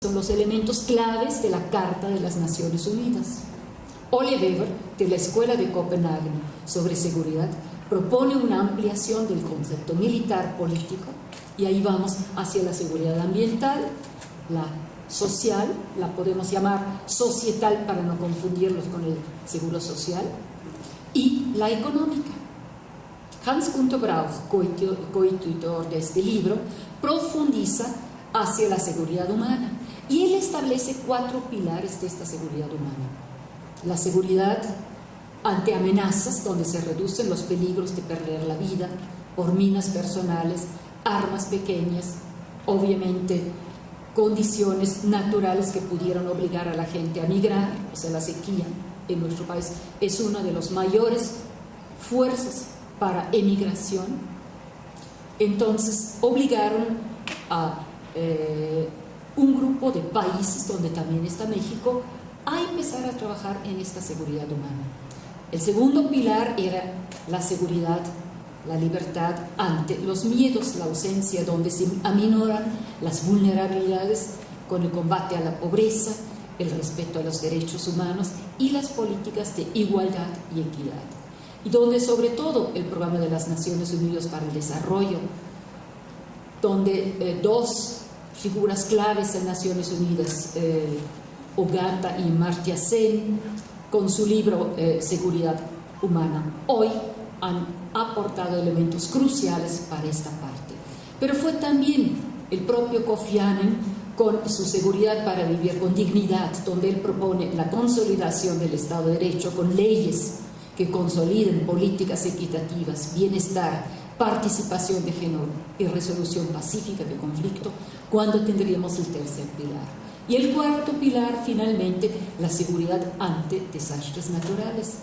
son los elementos claves de la Carta de las Naciones Unidas. Ole Webber, de la Escuela de Copenhague sobre seguridad, propone una ampliación del concepto militar político, y ahí vamos hacia la seguridad ambiental, la social, la podemos llamar societal para no confundirlos con el seguro social, y la económica. Hans Günter Brauch, coautor de este libro, profundiza hacia la seguridad humana, y él establece 4 pilares de esta seguridad humana. La seguridad ante amenazas, donde se reducen los peligros de perder la vida por minas personales, armas pequeñas, obviamente condiciones naturales que pudieran obligar a la gente a migrar. O sea, la sequía en nuestro país es una de las mayores fuerzas para emigración. Entonces obligaron a un grupo de países, donde también está México, a empezar a trabajar en esta seguridad humana. El segundo pilar era la seguridad, la libertad ante los miedos, la ausencia, donde se aminoran las vulnerabilidades con el combate a la pobreza, el respeto a los derechos humanos y las políticas de igualdad y equidad. Y donde sobre todo el Programa de las Naciones Unidas para el Desarrollo, donde 2 figuras claves en Naciones Unidas, Ogata y Amartya Sen, con su libro Seguridad Humana, hoy han aportado elementos cruciales para esta parte. Pero fue también el propio Kofi Annan con su Seguridad para Vivir con Dignidad, donde él propone la consolidación del Estado de Derecho con leyes que consoliden políticas equitativas, bienestar, participación de género y resolución pacífica de conflicto, cuando tendríamos el tercer pilar. Y el cuarto pilar, finalmente, la seguridad ante desastres naturales,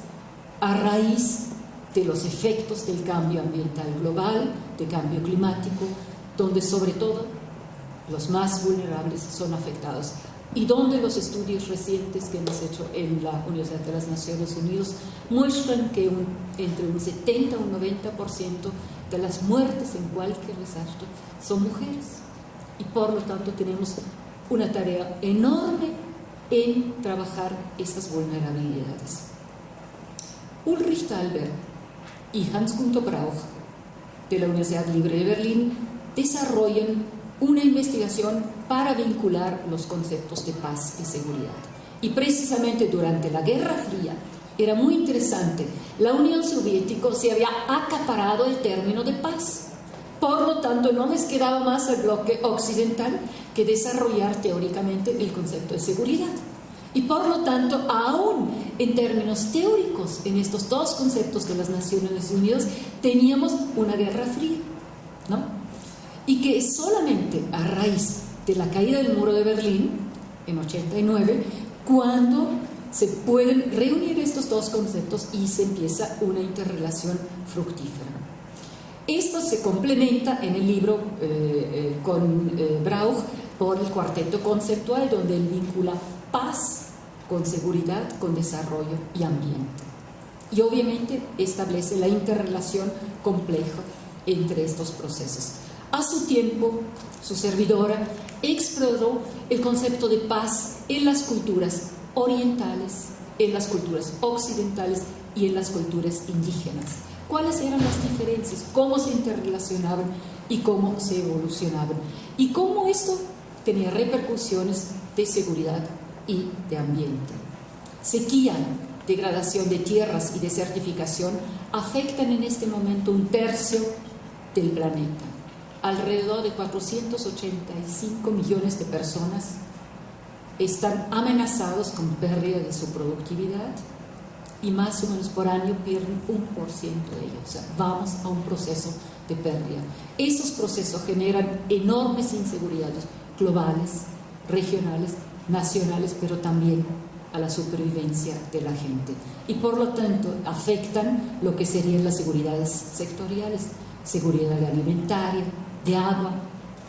a raíz de los efectos del cambio ambiental global, de cambio climático, donde sobre todo los más vulnerables son afectados, y donde los estudios recientes que hemos hecho en la Universidad de las Naciones Unidas muestran que entre un 70 y un 90% de las muertes en cualquier desastre son mujeres, y por lo tanto tenemos una tarea enorme en trabajar estas vulnerabilidades. Ulrich Thalberg y Hans Günter Brauch, de la Universidad Libre de Berlín, desarrollan una investigación para vincular los conceptos de paz y seguridad. Y precisamente durante la Guerra Fría era muy interesante. La Unión Soviética se había acaparado el término de paz. Por lo tanto, no les quedaba más al bloque occidental que desarrollar teóricamente el concepto de seguridad. Y por lo tanto, aún en términos teóricos, en estos 2 conceptos de las Naciones Unidas, teníamos una Guerra Fría, ¿no? Y que solamente a raíz de la caída del muro de Berlín, en 89, cuando se pueden reunir estos 2 conceptos y se empieza una interrelación fructífera. Esto se complementa en el libro con Brauch por el cuarteto conceptual, donde él vincula paz con seguridad, con desarrollo y ambiente. Y obviamente establece la interrelación compleja entre estos procesos. A su tiempo, su servidora exploró el concepto de paz en las culturas orientales, en las culturas occidentales y en las culturas indígenas. ¿Cuáles eran las diferencias? ¿Cómo se interrelacionaban y cómo se evolucionaban? Y cómo esto tenía repercusiones de seguridad y de ambiente. Sequía, degradación de tierras y desertificación afectan en este momento 1/3 del planeta. Alrededor de 485 millones de personas están amenazados con pérdida de su productividad, y más o menos por año pierden 1% de ellos. O sea, vamos a un proceso de pérdida. Esos procesos generan enormes inseguridades globales, regionales, nacionales, pero también a la supervivencia de la gente. Y por lo tanto afectan lo que serían las seguridades sectoriales: seguridad alimentaria, de agua,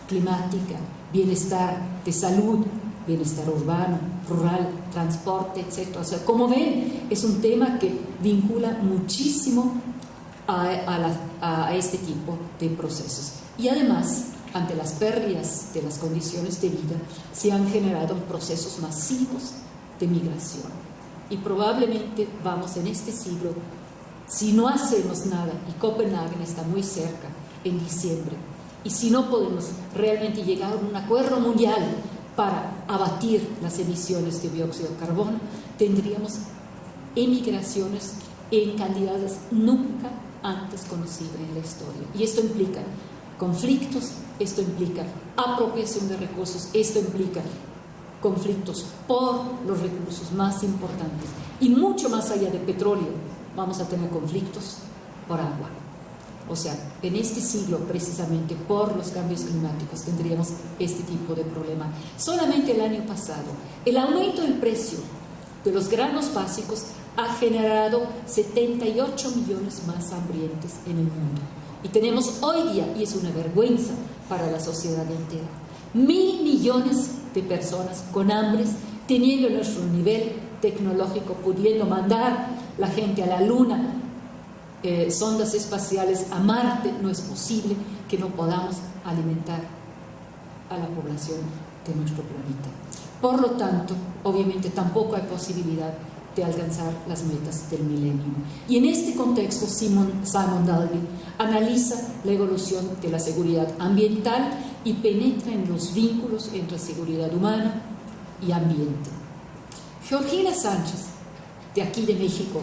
climática, bienestar de salud, bienestar urbano, rural, transporte, etc. O sea, como ven, es un tema que vincula muchísimo a este tipo de procesos. Y además ante las pérdidas de las condiciones de vida, se han generado procesos masivos de migración. Y probablemente vamos en este siglo, si no hacemos nada, y Copenhague está muy cerca en diciembre, y si no podemos realmente llegar a un acuerdo mundial para abatir las emisiones de dióxido de carbono, tendríamos emigraciones en cantidades nunca antes conocidas en la historia. Y esto implica conflictos, esto implica apropiación de recursos, esto implica conflictos por los recursos más importantes. Y mucho más allá de petróleo, vamos a tener conflictos por agua. O sea, en este siglo, precisamente por los cambios climáticos, tendríamos este tipo de problema. Solamente el año pasado, el aumento del precio de los granos básicos ha generado 78 millones más hambrientos en el mundo. Y tenemos hoy día, y es una vergüenza para la sociedad entera, 1.000 millones de personas con hambres, teniendo nuestro nivel tecnológico, pudiendo mandar la gente a la Luna, sondas espaciales a Marte. No es posible que no podamos alimentar a la población de nuestro planeta. Por lo tanto, obviamente tampoco hay posibilidad de alcanzar las metas del milenio. Y en este contexto, Simon Dalby analiza la evolución de la seguridad ambiental y penetra en los vínculos entre seguridad humana y ambiente. Georgina Sánchez, de aquí de México,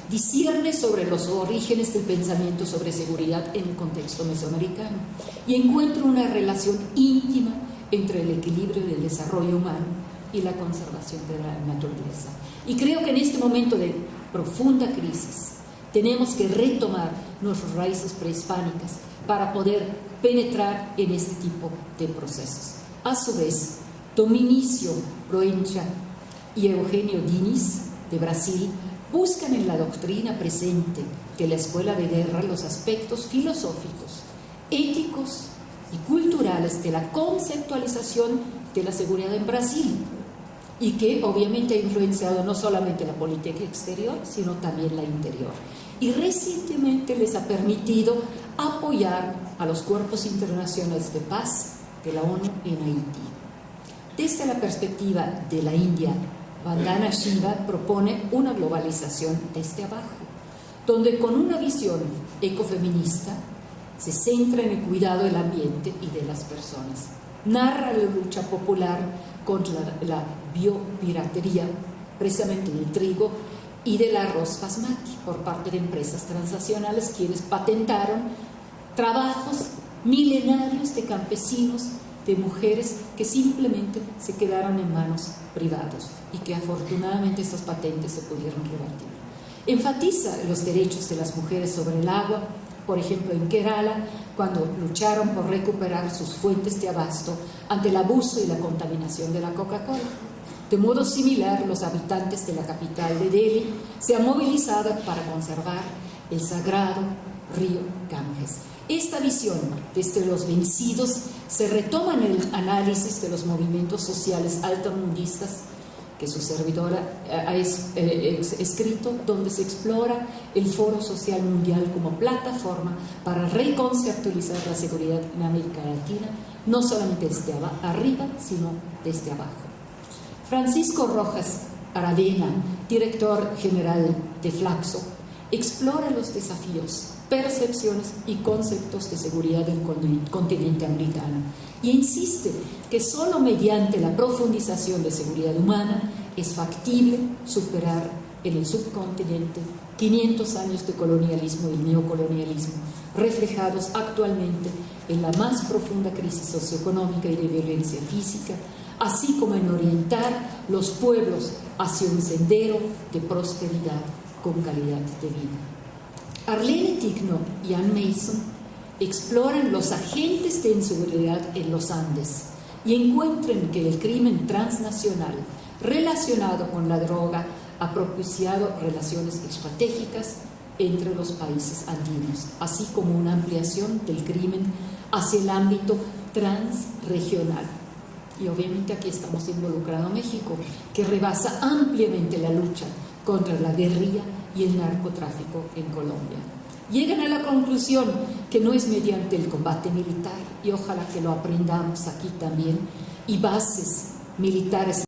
discierne sobre los orígenes del pensamiento sobre seguridad en el contexto mesoamericano y encuentra una relación íntima entre el equilibrio del desarrollo humano y la conservación de la naturaleza. Y creo que en este momento de profunda crisis tenemos que retomar nuestras raíces prehispánicas para poder penetrar en este tipo de procesos. A su vez, Dominicio Proença y Eugenio Diniz, de Brasil, buscan en la doctrina presente de la Escuela de Guerra los aspectos filosóficos, éticos y culturales de la conceptualización de la seguridad en Brasil, y que obviamente ha influenciado no solamente la política exterior, sino también la interior. Y recientemente les ha permitido apoyar a los cuerpos internacionales de paz de la ONU en Haití. Desde la perspectiva de la India, Vandana Shiva propone una globalización desde abajo, donde con una visión ecofeminista se centra en el cuidado del ambiente y de las personas. Narra la lucha popular contra la biopiratería, precisamente del trigo y del arroz basmati, por parte de empresas transnacionales, quienes patentaron trabajos milenarios de campesinos, de mujeres que simplemente se quedaron en manos privadas y que afortunadamente estas patentes se pudieron revertir. Enfatiza los derechos de las mujeres sobre el agua, por ejemplo en Kerala, cuando lucharon por recuperar sus fuentes de abasto ante el abuso y la contaminación de la Coca-Cola. De modo similar, los habitantes de la capital de Delhi se han movilizado para conservar el sagrado río Ganges. Esta visión desde los vencidos se retoma en el análisis de los movimientos sociales altermundistas que su servidora ha escrito, donde se explora el Foro Social Mundial como plataforma para reconceptualizar la seguridad en América Latina, no solamente desde arriba, sino desde abajo. Francisco Rojas Aravena, director general de Flaxo, explora los desafíos, percepciones y conceptos de seguridad del continente americano y insiste que solo mediante la profundización de seguridad humana es factible superar en el subcontinente 500 años de colonialismo y neocolonialismo, reflejados actualmente en la más profunda crisis socioeconómica y de violencia física, así como en orientar los pueblos hacia un sendero de prosperidad con calidad de vida. Arlene Tigno y Ann Mason exploran los agentes de inseguridad en los Andes y encuentran que el crimen transnacional relacionado con la droga ha propiciado relaciones estratégicas entre los países andinos, así como una ampliación del crimen hacia el ámbito transregional. Y obviamente aquí estamos involucrando a México, que rebasa ampliamente la lucha contra la guerrilla y el narcotráfico en Colombia. Llegan a la conclusión que no es mediante el combate militar, y ojalá que lo aprendamos aquí también, y bases militares